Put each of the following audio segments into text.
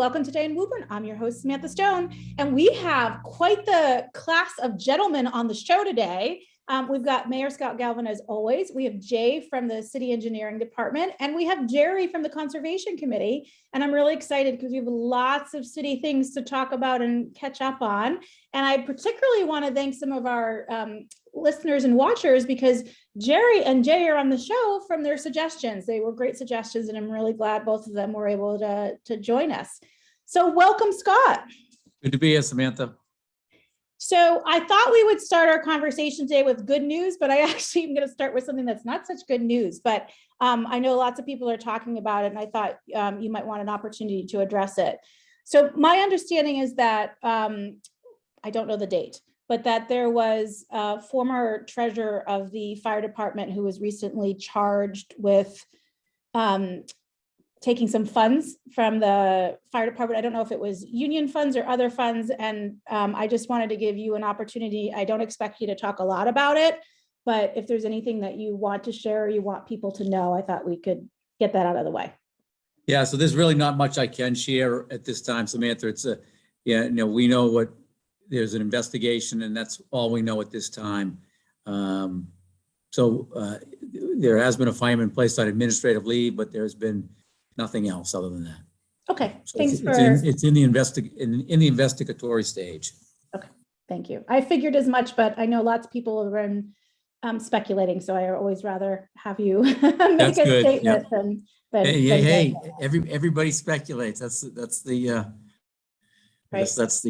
welcome to Today in Woburn. I'm your host, Samantha Stone, and we have quite the class of gentlemen on the show today. We've got Mayor Scott Galvin, as always. We have Jay from the City Engineering Department, and we have Gerry from the Conservation Committee. And I'm really excited because we have lots of city things to talk about and catch up on. And I particularly want to thank some of our listeners and watchers because Gerry and Jay are on the show from their suggestions. They were great suggestions, and I'm really glad both of them were able to join us. So welcome, Scott. Good to be here, Samantha. So I thought we would start our conversation today with good news, but I actually am going to start with something that's not such good news, but I know lots of people are talking about it, and I thought you might want an opportunity to address it. So my understanding is that, I don't know the date, but that there was a former treasurer of the fire department who was recently charged with taking some funds from the fire department. I don't know if it was union funds or other funds. And I just wanted to give you an opportunity. I don't expect you to talk a lot about it, but if there's anything that you want to share or you want people to know, I thought we could get that out of the way. Yeah, so there's really not much I can share at this time, Samantha. It's we know what, there's an investigation, and that's all we know at this time. So there has been a fireman placed on administrative leave, but there's been nothing else other than that. Okay, so thanks it's in the investigatory stage. Okay, thank you. I figured as much, but I know lots of people have been speculating, so I always rather have you make a statement than hey, everybody speculates. That's the right. That's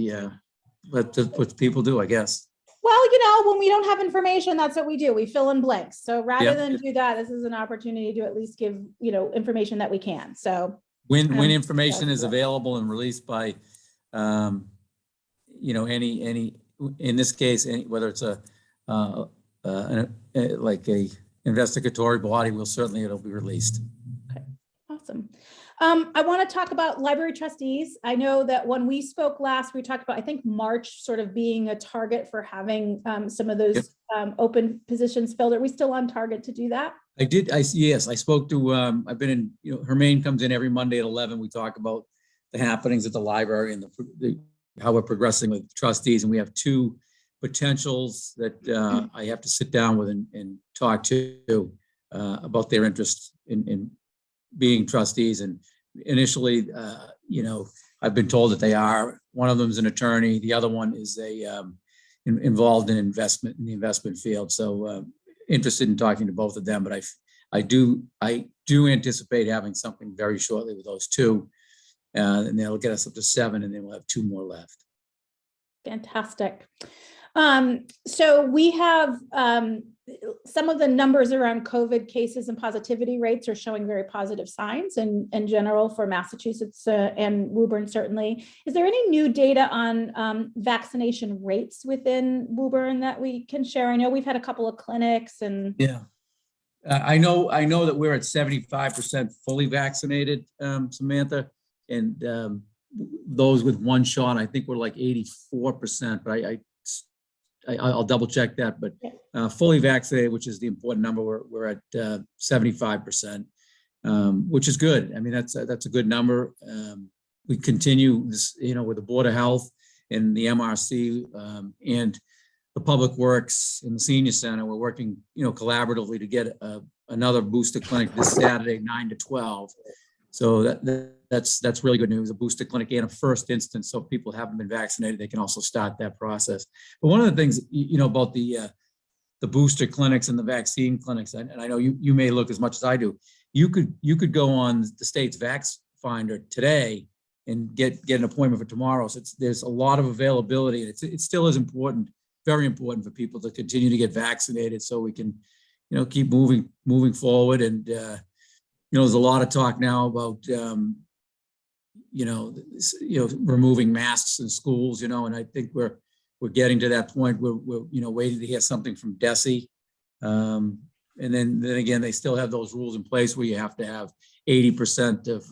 what people do, I guess. Well, when we don't have information, that's what we do. We fill in blanks. So rather than do that, this is an opportunity to at least give, information that we can. So when information is available and released by, any, in this case, whether it's like a investigatory body, it'll be released. Okay, awesome. I want to talk about library trustees. I know that when we spoke last, we talked about, I think, March sort of being a target for having some of those open positions filled. Are we still on target to do that? Yes, I spoke to, I've been in, Hermaine comes in every Monday at 11. We talk about the happenings at the library and how we're progressing with trustees. And we have two potentials that I have to sit down with and talk to about their interest in being trustees. And initially, I've been told that they are. One of them is an attorney. The other one is involved in investment in the investment field. So interested in talking to both of them. But I do anticipate having something very shortly with those two, and they'll get us up to 7, and then we'll have 2 more left. Fantastic. So we have some of the numbers around COVID cases and positivity rates are showing very positive signs in general for Massachusetts and Woburn, certainly. Is there any new data on vaccination rates within Woburn that we can share? I know we've had a couple of clinics and. Yeah, I know that we're at 75% fully vaccinated, Samantha, and those with one shot, I think we're like 84%, but I'll double check that, but fully vaccinated, which is the important number, we're at 75%, which is good. I mean, that's a good number. We continue this, with the Board of Health and the MRC and the Public Works and the Senior Center. We're working, collaboratively to get another booster clinic this Saturday, 9 to 12. So that's really good news, a booster clinic and a first instance. So if people haven't been vaccinated, they can also start that process. But one of the things, about the booster clinics and the vaccine clinics, and I know you may look as much as I do, you could go on the state's Vax Finder today and get an appointment for tomorrow. So there's a lot of availability. It still is important, very important for people to continue to get vaccinated so we can, keep moving forward. And there's a lot of talk now about, removing masks in schools, and I think we're getting to that point where we're waiting to hear something from DESE. And then again, they still have those rules in place where you have to have 80% of,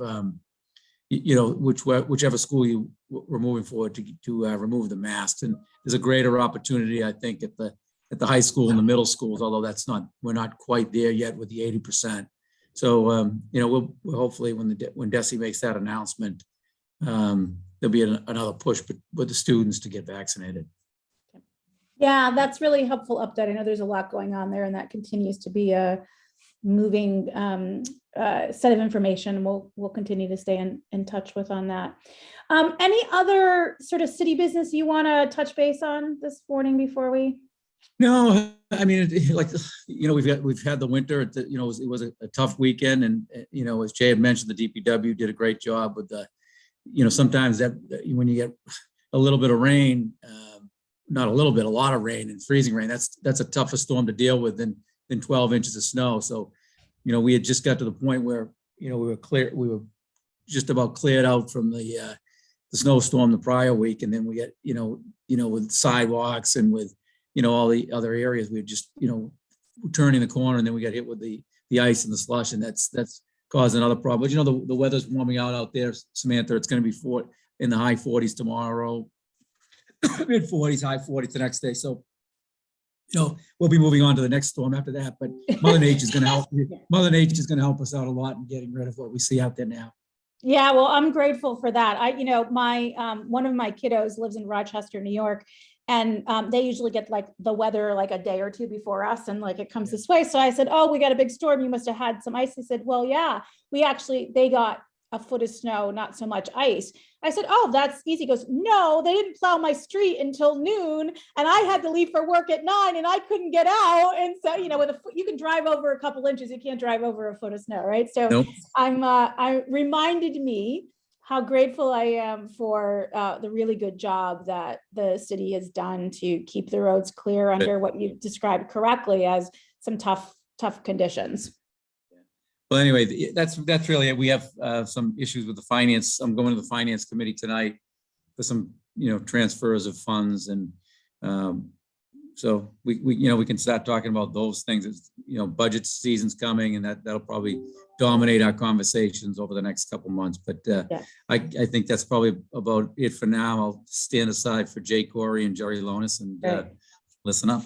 whichever school we're moving forward to remove the masks. And there's a greater opportunity, I think, at the high school and the middle schools, although we're not quite there yet with the 80%. So, we'll hopefully when DESE makes that announcement, there'll be another push with the students to get vaccinated. Yeah, that's really helpful update. I know there's a lot going on there, and that continues to be a moving set of information. We'll continue to stay in touch with on that. Any other sort of city business you want to touch base on this morning before we? No, I mean, we've had the winter. It was a tough weekend, and as Jay had mentioned, the DPW did a great job with the. Sometimes that when you get a little bit of rain, not a little bit, a lot of rain and freezing rain, that's a tougher storm to deal with than 12 inches of snow. So, we had just got to the point where, we were just about cleared out from the snowstorm the prior week. And then we get, with sidewalks and with, all the other areas, we were just, turning the corner, and then we got hit with the ice and the slush, and that's caused another problem. But, the weather's warming out there, Samantha. It's going to be in the high 40s tomorrow, mid 40s, high 40s the next day. So, we'll be moving on to the next storm after that. But Mother Nature is going to help. Mother Nature is going to help us out a lot in getting rid of what we see out there now. Yeah, well, I'm grateful for that. My one of my kiddos lives in Rochester, New York, and they usually get like the weather like a day or two before us, and like it comes this way. So I said, "Oh, we got a big storm. You must have had some ice." He said, "Well, yeah, they got a foot of snow, not so much ice." I said, "Oh, that's easy." He goes, "No, they didn't plow my street until noon, and I had to leave for work at 9, and I couldn't get out." And so, with a foot, you can drive over a couple inches. You can't drive over a foot of snow, right? So nope. I reminded me how grateful I am for the really good job that the city has done to keep the roads clear under what you've described correctly as some tough conditions. Well, anyway, that's really it. We have some issues with the finance. I'm going to the finance committee tonight for some, transfers of funds, and so we can start talking about those things. It's, budget season's coming, and that'll probably dominate our conversations over the next couple months. But I think that's probably about it for now. I'll stand aside for Jay Corey and Gerry Lohnes and listen up.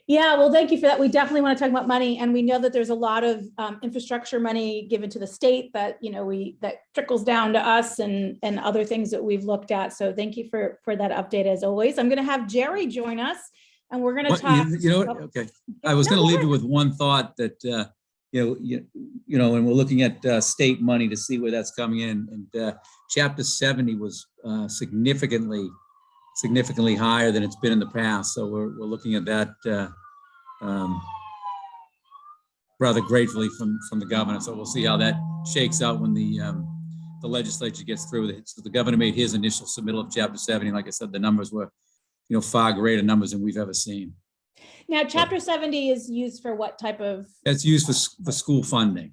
Yeah, well, thank you for that. We definitely want to talk about money, and we know that there's a lot of infrastructure money given to the state that that trickles down to us and other things that we've looked at. So thank you for that update as always. I'm going to have Gerry join us, and we're going to talk. Okay. I was going to leave you with one thought that and we're looking at state money to see where that's coming in, and Chapter 70 was significantly higher than it's been in the past. So we're looking at that rather gratefully from the governor. So we'll see how that shakes out when the legislature gets through with it. So the governor made his initial submittal of Chapter 70. Like I said, the numbers were, far greater numbers than we've ever seen. Now, Chapter 70 is used for what type of? It's used for school funding.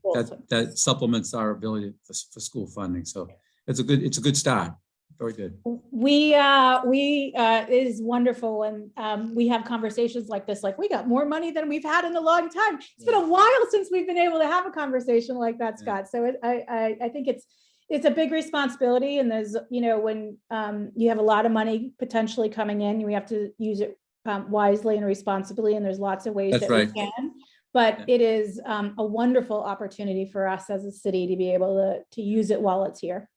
That supplements our ability for school funding. So it's a good start. Very good. It is wonderful. And we have conversations like this, like we got more money than we've had in a long time. It's been a while since we've been able to have a conversation like that, Scott. So I think it's a big responsibility. And there's, when you have a lot of money potentially coming in, we have to use it wisely and responsibly. And there's lots of ways we can. But it is a wonderful opportunity for us as a city to be able to use it while it's here.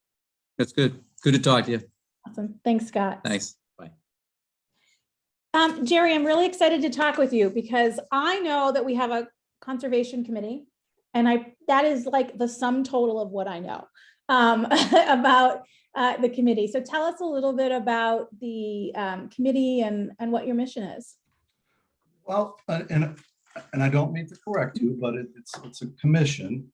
That's good. Good to talk to you. Awesome. Thanks, Scott. Thanks. Bye. Gerry, I'm really excited to talk with you because I know that we have a conservation committee, and that is like the sum total of what I know about the committee. So tell us a little bit about the committee and what your mission is. Well, and I don't mean to correct you, but it's a commission,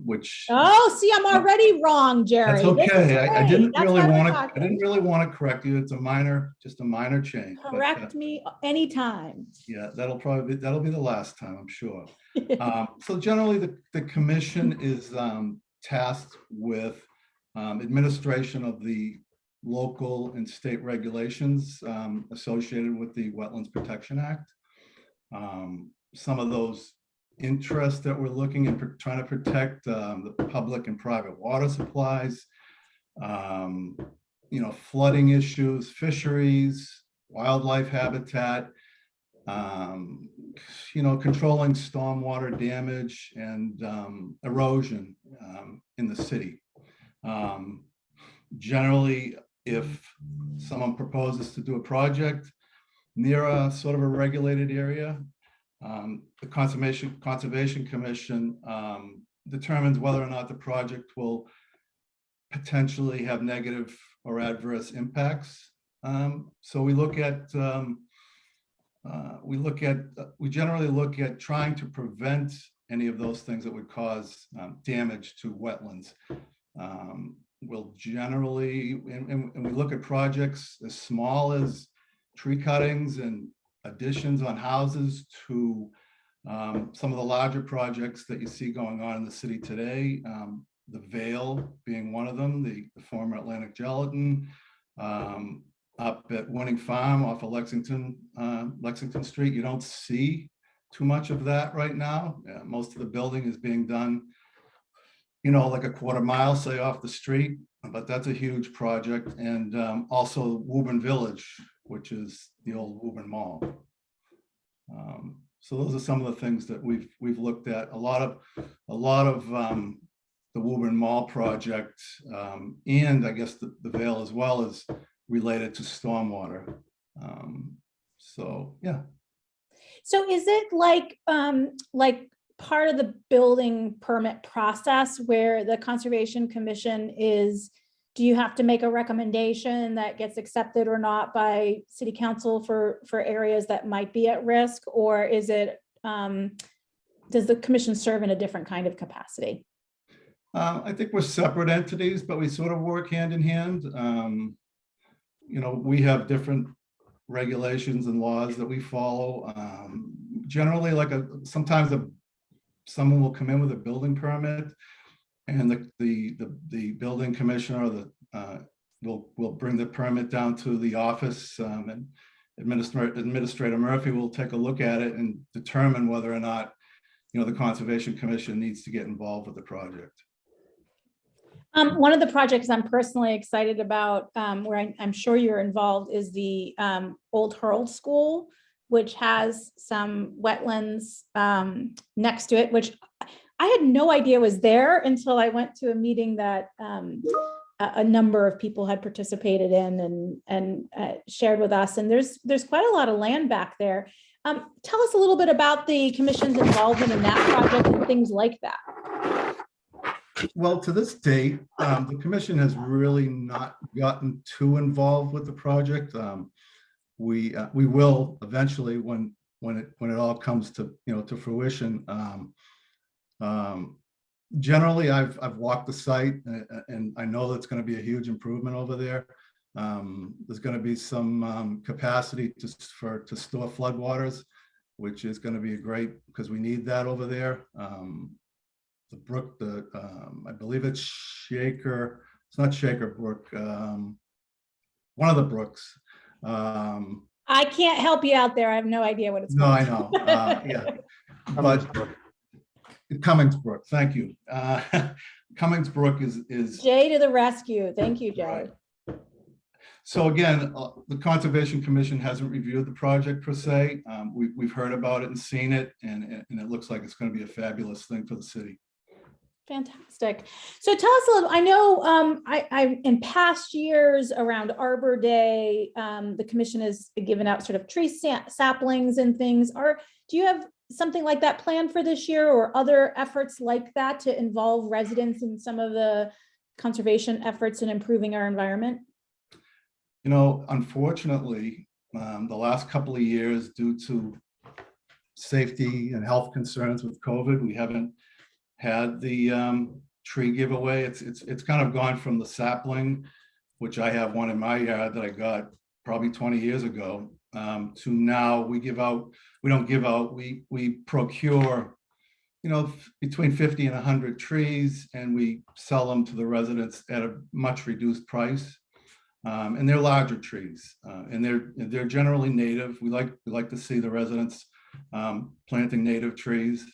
which. Oh, see, I'm already wrong, Gerry. That's okay. I didn't really want to correct you. It's just a minor change. Correct me anytime. Yeah, that'll be the last time, I'm sure. So generally, the commission is tasked with administration of the local and state regulations associated with the Wetlands Protection Act. Some of those interests that we're looking at trying to protect the public and private water supplies, flooding issues, fisheries, wildlife habitat, controlling stormwater damage and erosion in the city. Generally, if someone proposes to do a project near a sort of a regulated area, the Conservation Commission determines whether or not the project will potentially have negative or adverse impacts. So we generally look at trying to prevent any of those things that would cause damage to wetlands. We'll generally, and we look at projects as small as tree cuttings and additions on houses to some of the larger projects that you see going on in the city today. The Vale being one of them, the former Atlantic Gelatin, up at Winning Farm off of Lexington Street. You don't see too much of that right now. Most of the building is being done, like a quarter mile, say, off the street, but that's a huge project. And also Woburn Village, which is the old Woburn Mall. So those are some of the things that we've looked at. A lot of the Woburn Mall project, and I guess the Vale as well, is related to stormwater. So yeah. So is it like part of the building permit process where the Conservation Commission do you have to make a recommendation that gets accepted or not by City Council for areas that might be at risk? Or is it, does the commission serve in a different kind of capacity? I think we're separate entities, but we sort of work hand in hand. We have different regulations and laws that we follow. Generally, sometimes someone will come in with a building permit, and the building commissioner will bring the permit down to the office, and Administrator Murphy will take a look at it and determine whether or not the Conservation Commission needs to get involved with the project. One of the projects I'm personally excited about, where I'm sure you're involved, is the Old Hurl School, which has some wetlands next to it, which I had no idea was there until I went to a meeting that a number of people had participated in and shared with us. And there's quite a lot of land back there. Tell us a little bit about the commission's involvement in that project and things like that. Well, to this date, the commission has really not gotten too involved with the project. We will eventually when it all comes to to fruition. Generally, I've walked the site, and I know that's going to be a huge improvement over there. There's going to be some capacity to store floodwaters, which is going to be great because we need that over there. The brook, I believe it's Shaker. It's not Shaker Brook. One of the brooks. I can't help you out there. I have no idea what it's called. I know. Yeah, but Cummings Brook. Thank you. Cummings Brook is Jay to the rescue. Thank you, Jay. Right. So again, the Conservation Commission hasn't reviewed the project per se. We've heard about it and seen it, and it looks like it's going to be a fabulous thing for the city. Fantastic. So tell us a little, I know I in past years around Arbor Day, the commission has given out sort of tree saplings and things. Do you have something like that planned for this year, or other efforts like that to involve residents in some of the conservation efforts in improving our environment? Unfortunately, the last couple of years, due to safety and health concerns with COVID, we haven't had the tree giveaway. It's kind of gone from the sapling, which I have one in my yard that I got probably 20 years ago, to now we don't give out, we procure, between 50 and 100 trees, and we sell them to the residents at a much reduced price. And they're larger trees, and they're generally native. We like to see the residents planting native trees.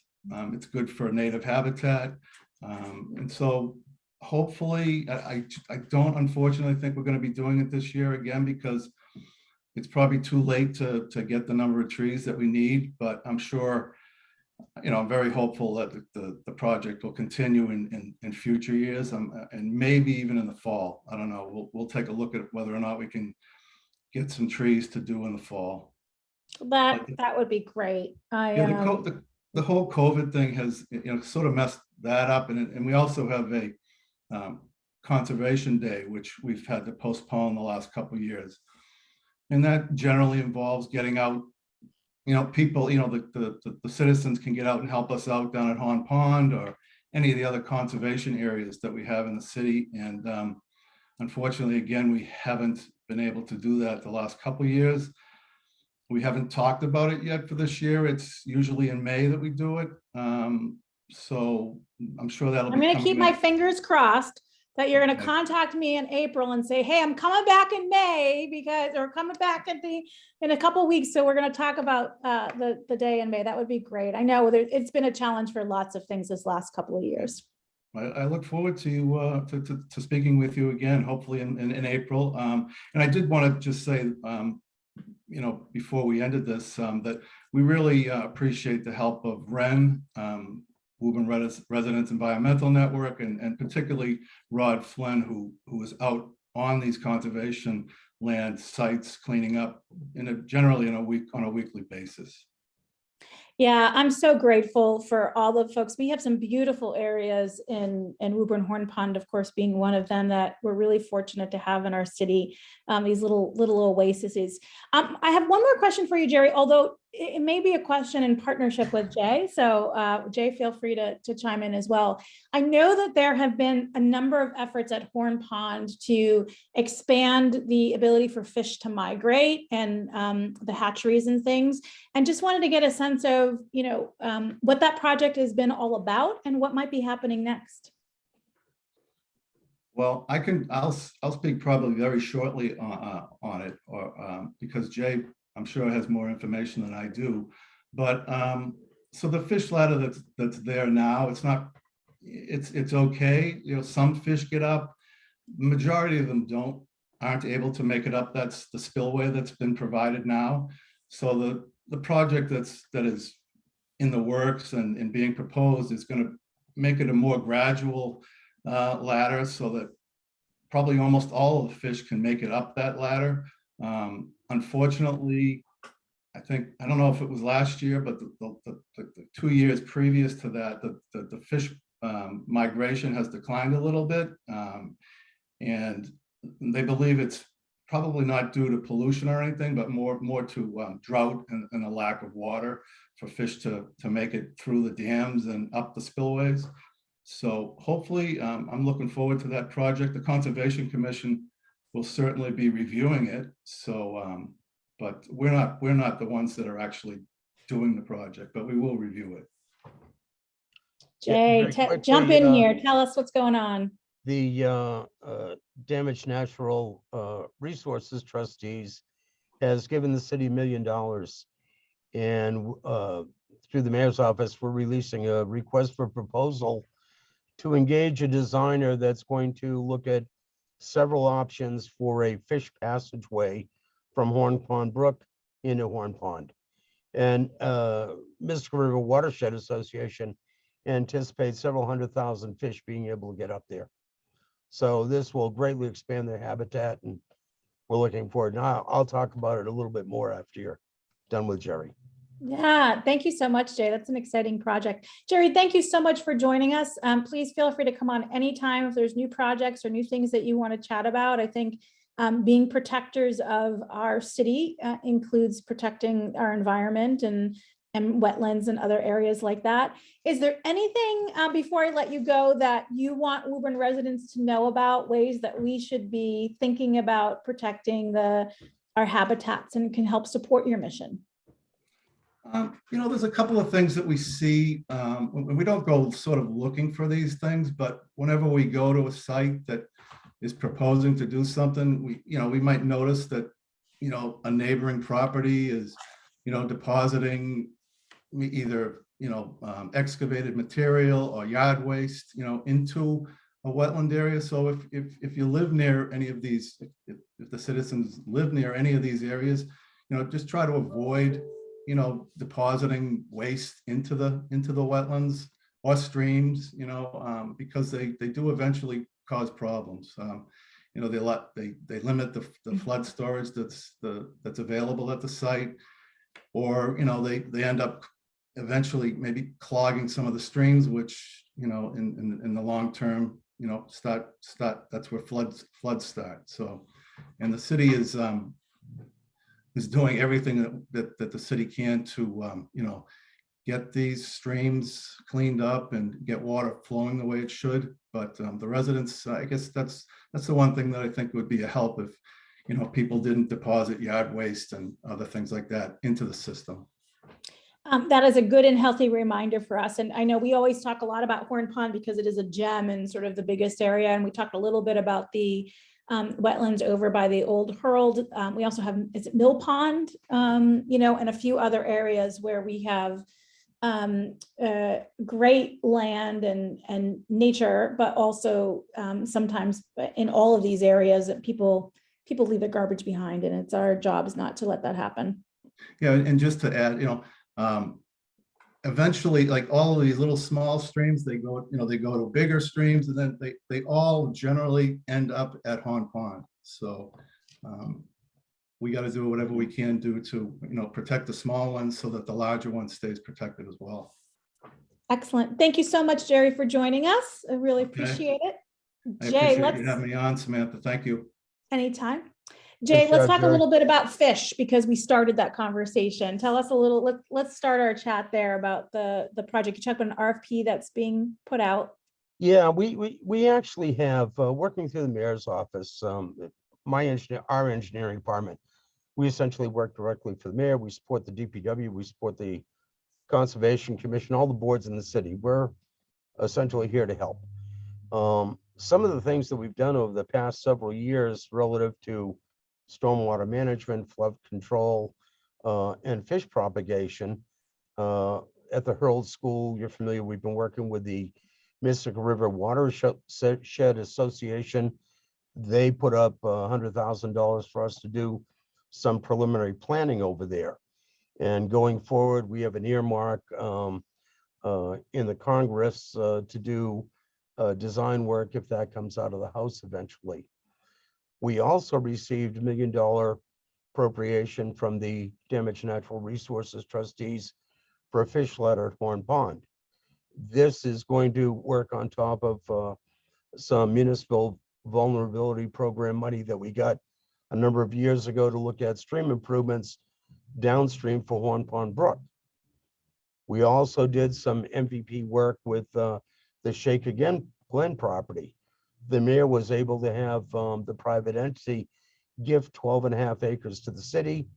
It's good for native habitat. And so hopefully, I don't unfortunately think we're going to be doing it this year again, because it's probably too late to get the number of trees that we need, but I'm sure I'm very hopeful that the project will continue in future years, and maybe even in the fall. I don't know. We'll take a look at whether or not we can get some trees to do in the fall. That would be great. Yeah, the whole COVID thing has, sort of messed that up, and we also have a conservation day, which we've had to postpone the last couple of years, and that generally involves getting out. People, the citizens can get out and help us out down at Horn Pond or any of the other conservation areas that we have in the city. And unfortunately, again, we haven't been able to do that the last couple of years. We haven't talked about it yet for this year. It's usually in May that we do it. So I'm sure that'll be. I'm going to keep my fingers crossed that you're going to contact me in April and say, hey, I'm coming back in May or coming back in a couple of weeks. So we're going to talk about the day in May. That would be great. I know it's been a challenge for lots of things this last couple of years. I look forward to speaking with you again, hopefully in April. And I did want to just say, before we ended this, that we really appreciate the help of Ren, Woburn Residents Environmental Network, and particularly Rod Flynn, who is out on these conservation land sites cleaning up generally on a weekly basis. Yeah, I'm so grateful for all the folks. We have some beautiful areas in Woburn Horn Pond, of course, being one of them that we're really fortunate to have in our city, these little oases. I have one more question for you, Gerry, although it may be a question in partnership with Jay. So Jay, feel free to chime in as well. I know that there have been a number of efforts at Horn Pond to expand the ability for fish to migrate and the hatcheries and things. And just wanted to get a sense of, what that project has been all about and what might be happening next. Well, I'll speak probably very shortly on it, or because Jay, I'm sure, has more information than I do. But so the fish ladder that's there now, it's okay. Some fish get up. Majority of them aren't able to make it up. That's the spillway that's been provided now. So the project that is in the works and being proposed is going to make it a more gradual ladder, so that probably almost all of the fish can make it up that ladder. Unfortunately, I don't know if it was last year, but the 2 years previous to that, the fish migration has declined a little bit. And they believe it's probably not due to pollution or anything, but more to drought and a lack of water for fish to make it through the dams and up the spillways. So hopefully, I'm looking forward to that project. The Conservation Commission will certainly be reviewing it. So, but we're not the ones that are actually doing the project, but we will review it. Jay, jump in here. Tell us what's going on. The Damaged Natural Resources Trustees has given the city $1 million, and through the mayor's office, we're releasing a request for proposal to engage a designer that's going to look at several options for a fish passageway from Horn Pond Brook into Horn Pond. And Mystic River Watershed Association anticipates several 100,000 fish being able to get up there. So this will greatly expand their habitat, and we're looking forward. Now I'll talk about it a little bit more after you're done with Gerry. Yeah, thank you so much, Jay. That's an exciting project. Gerry, thank you so much for joining us. Please feel free to come on anytime if there's new projects or new things that you want to chat about. I think being protectors of our city includes protecting our environment and wetlands and other areas like that. Is there anything before I let you go that you want Woburn residents to know about, ways that we should be thinking about protecting our habitats and can help support your mission? There's a couple of things that we see. We don't go sort of looking for these things, but whenever we go to a site that is proposing to do something, we might notice that, a neighboring property is, depositing either, excavated material or yard waste, into a wetland area. So if you live near any of these, if the citizens live near any of these areas, just try to avoid depositing waste into the wetlands or streams, because they do eventually cause problems. They limit the flood storage that's available at the site, or they end up eventually maybe clogging some of the streams, which in the long term, start that's where floods start. So, and the city is doing everything that the city can to get these streams cleaned up and get water flowing the way it should. But the residents, I guess that's the one thing that I think would be a help if people didn't deposit yard waste and other things like that into the system. That is a good and healthy reminder for us. And I know we always talk a lot about Horn Pond because it is a gem and sort of the biggest area. And we talked a little bit about the wetlands over by the old Herald. We also have, is it Mill Pond? And a few other areas where we have great land and nature, but also sometimes in all of these areas that people leave their garbage behind, and it's our jobs not to let that happen. Yeah, and just to add, eventually, like all of these little small streams, they go to bigger streams, and then they all generally end up at Horn Pond. So we got to do whatever we can do to protect the small ones so that the larger one stays protected as well. Excellent. Thank you so much, Gerry, for joining us. I really appreciate it. I Jay, appreciate you having me on, Samantha. Thank you. Anytime. Jay, let's talk a little bit about fish because we started that conversation. Tell us a little, let's start our chat there about the project. You talked about an RFP that's being put out. Yeah, we actually have, working through the mayor's office, our engineering department, we essentially work directly for the mayor. We support the DPW, we support the Conservation Commission, all the boards in the city. We're essentially here to help. Some of the things that we've done over the past several years relative to stormwater management, flood control, and fish propagation. At the Herald School, you're familiar, we've been working with the Mystic River Watershed Association. They put up $100,000 for us to do some preliminary planning over there. And going forward, we have an earmark in the Congress to do design work if that comes out of the House eventually. We also received $1 million appropriation from the Damaged Natural Resources trustees for a fish ladder at Horn Pond. This is going to work on top of some municipal vulnerability program money that we got a number of years ago to look at stream improvements downstream for Horn Pond Brook. We also did some MVP work with the Shake Again Glen property. The mayor was able to have the private entity give 12.5 acres to the city.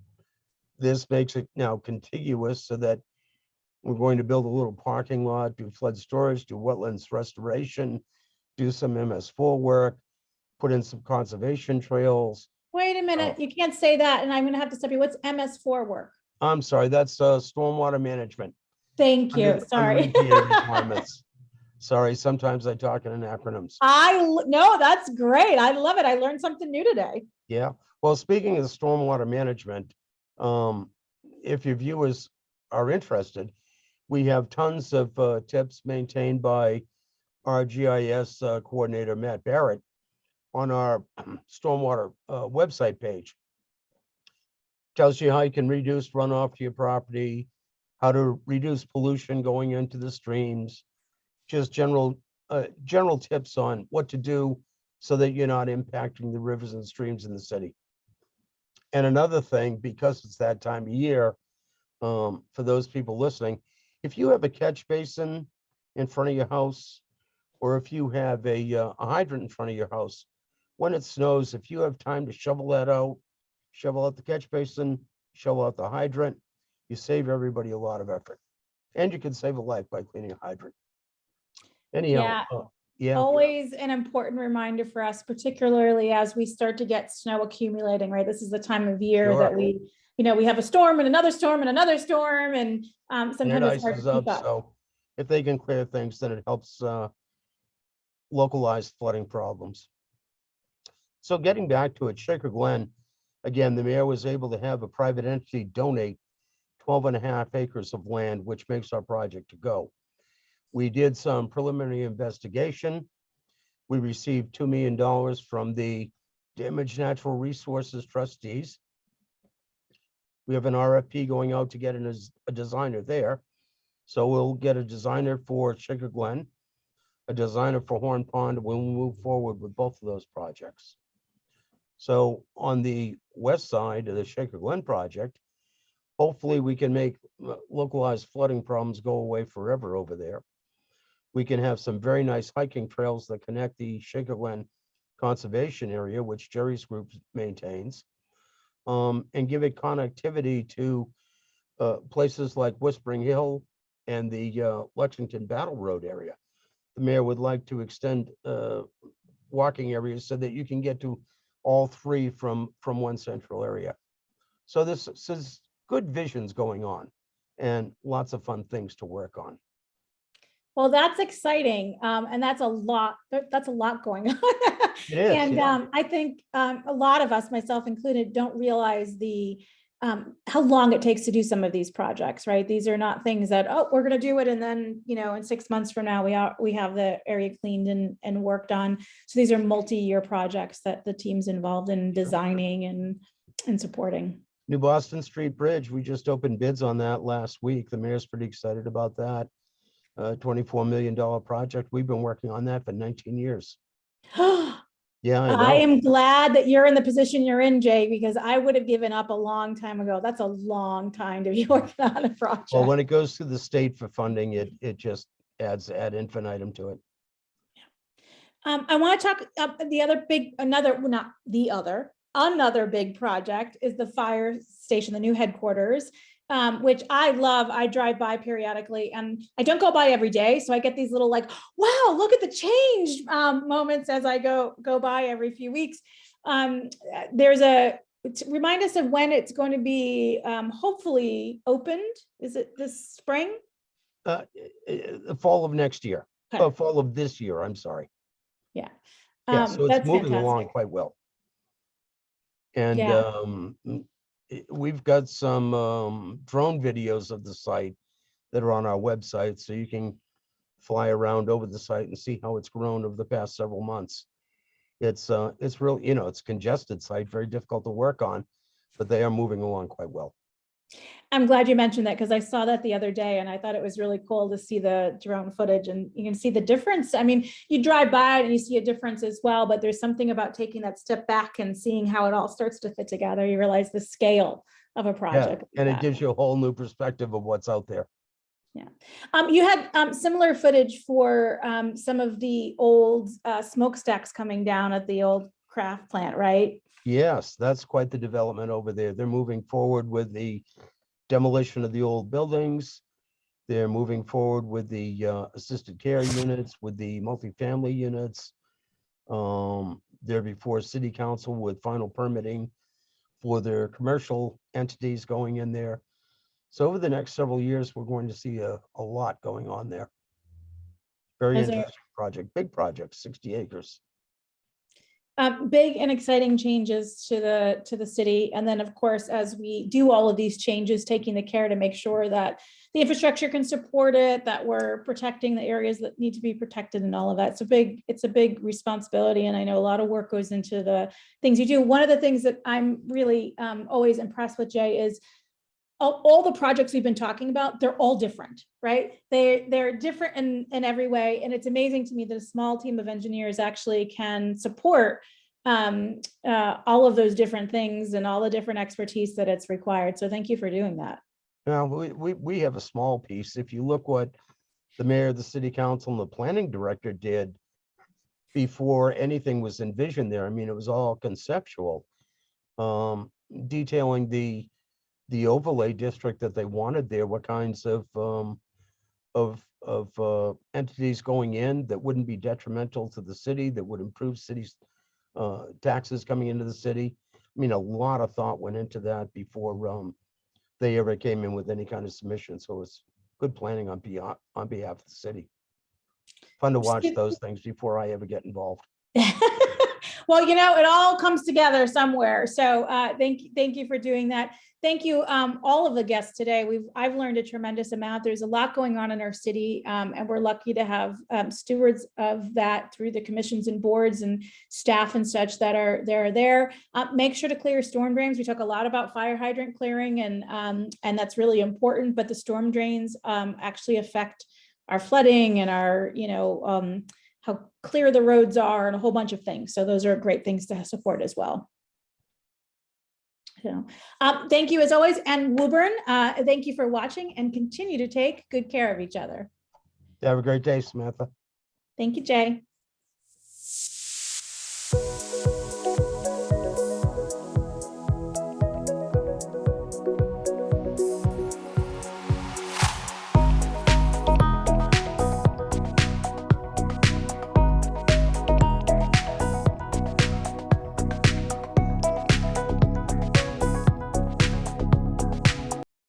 This makes it now contiguous so that we're going to build a little parking lot, do flood storage, do wetlands restoration, do some MS4 work, put in some conservation trails. Wait a minute, you can't say that, and I'm going to have to stop you. What's MS4 work? I'm sorry, that's stormwater management. Thank you. Sorry. Requirements. Sorry, sometimes I talk in acronyms. No, that's great. I love it. I learned something new today. Yeah. Well, speaking of stormwater management, if your viewers are interested, we have tons of tips maintained by our GIS coordinator, Matt Barrett, on our stormwater website page. Tells you how you can reduce runoff to your property, how to reduce pollution going into the streams, just general tips on what to do so that you're not impacting the rivers and streams in the city. And another thing, because it's that time of year, for those people listening, if you have a catch basin in front of your house, or if you have a hydrant in front of your house, when it snows, if you have time to shovel that out, shovel out the catch basin, shovel out the hydrant, you save everybody a lot of effort. And you can save a life by cleaning a hydrant. Anyhow, yeah. Always an important reminder for us, particularly as we start to get snow accumulating, right? This is the time of year that we have a storm and another storm and another storm, and sometimes it's hard to keep up. So if they can clear things, then it helps localized flooding problems. So getting back to it, Shaker Glen, again, the mayor was able to have a private entity donate 12.5 acres of land, which makes our project to go. We did some preliminary investigation. We received $2 million from the Damaged Natural Resources trustees. We have an RFP going out to get a designer there. So we'll get a designer for Shaker Glen, a designer for Horn Pond. We'll move forward with both of those projects. So on the west side of the Shaker Glen project, hopefully we can make localized flooding problems go away forever over there. We can have some very nice hiking trails that connect the Shaker Glen Conservation Area, which Gerry's group maintains, and give it connectivity to places like Whispering Hill and the Lexington Battle Road area. The mayor would like to extend walking areas so that you can get to all three from one central area. So this is good visions going on and lots of fun things to work on. Well, that's exciting. And that's a lot going on. It is, And yeah. I think a lot of us, myself included, don't realize how long it takes to do some of these projects, right? These are not things that, oh, we're going to do it, and then, in 6 months from now, we have the area cleaned and worked on. So these are multi-year projects that the team's involved in designing and supporting. New Boston Street Bridge, we just opened bids on that last week. The mayor's pretty excited about that. $24 million project. We've been working on that for 19 years. Yeah, I know. I am glad that you're in the position you're in, Jay, because I would have given up a long time ago. That's a long time to be working on a project. Well, when it goes to the state for funding, it just adds ad infinitum to it. I want to talk another big project is the fire station, the new headquarters, which I love. I drive by periodically, and I don't go by every day. So I get these little like, wow, look at the change moments as I go by every few weeks. Remind us of when it's going to be hopefully opened. Is it this spring? The fall of next year. Okay. Fall of this year, I'm sorry. Yeah. Yeah, so it's that's moving fantastic. along quite well. And Yeah. we've got some drone videos of the site that are on our website, so you can fly around over the site and see how it's grown over the past several months. It's really, it's a congested site, very difficult to work on, but they are moving along quite well. I'm glad you mentioned that, because I saw that the other day and I thought it was really cool to see the drone footage, and you can see the difference. I mean, you drive by it and you see a difference as well, but there's something about taking that step back and seeing how it all starts to fit together. You realize the scale of a project. Yeah, and it gives you a whole new perspective of what's out there. Yeah. You had similar footage for some of the old smokestacks coming down at the old craft plant, right? Yes, that's quite the development over there. They're moving forward with the demolition of the old buildings. They're moving forward with the assisted care units, with the multifamily units. They're before city council with final permitting for their commercial entities going in there. So over the next several years, we're going to see a lot going on there. Very interesting project, big project, 60 acres. Big and exciting changes to the city. And then, of course, as we do all of these changes, taking the care to make sure that the infrastructure can support it, that we're protecting the areas that need to be protected and all of that. It's a big responsibility. And I know a lot of work goes into the things you do. One of the things that I'm really always impressed with, Jay, is all the projects we've been talking about, they're all different, right? They're different in every way. And it's amazing to me that a small team of engineers actually can support all of those different things and all the different expertise that it's required. So thank you for doing that. Now, we have a small piece. If you look what the mayor, the city council, and the planning director did before anything was envisioned there, I mean, it was all conceptual, detailing the overlay district that they wanted there, what kinds of entities going in that wouldn't be detrimental to the city, that would improve cities' taxes coming into the city. I mean, a lot of thought went into that before they ever came in with any kind of submission. So it's good planning on behalf of the city. Fun to watch those things before I ever get involved. Well, you know, it all comes together somewhere. So thank you for doing that. Thank you, all of the guests today. I've learned a tremendous amount. There's a lot going on in our city, and we're lucky to have stewards of that through the commissions and boards and staff and such that are there. Make sure to clear storm drains. We talk a lot about fire hydrant clearing, and that's really important. But the storm drains actually affect our flooding and our, how clear the roads are and a whole bunch of things. So those are great things to support as well. So, thank you as always. And Woburn, thank you for watching, and continue to take good care of each other. Have a great day, Samantha. Thank you, Jay.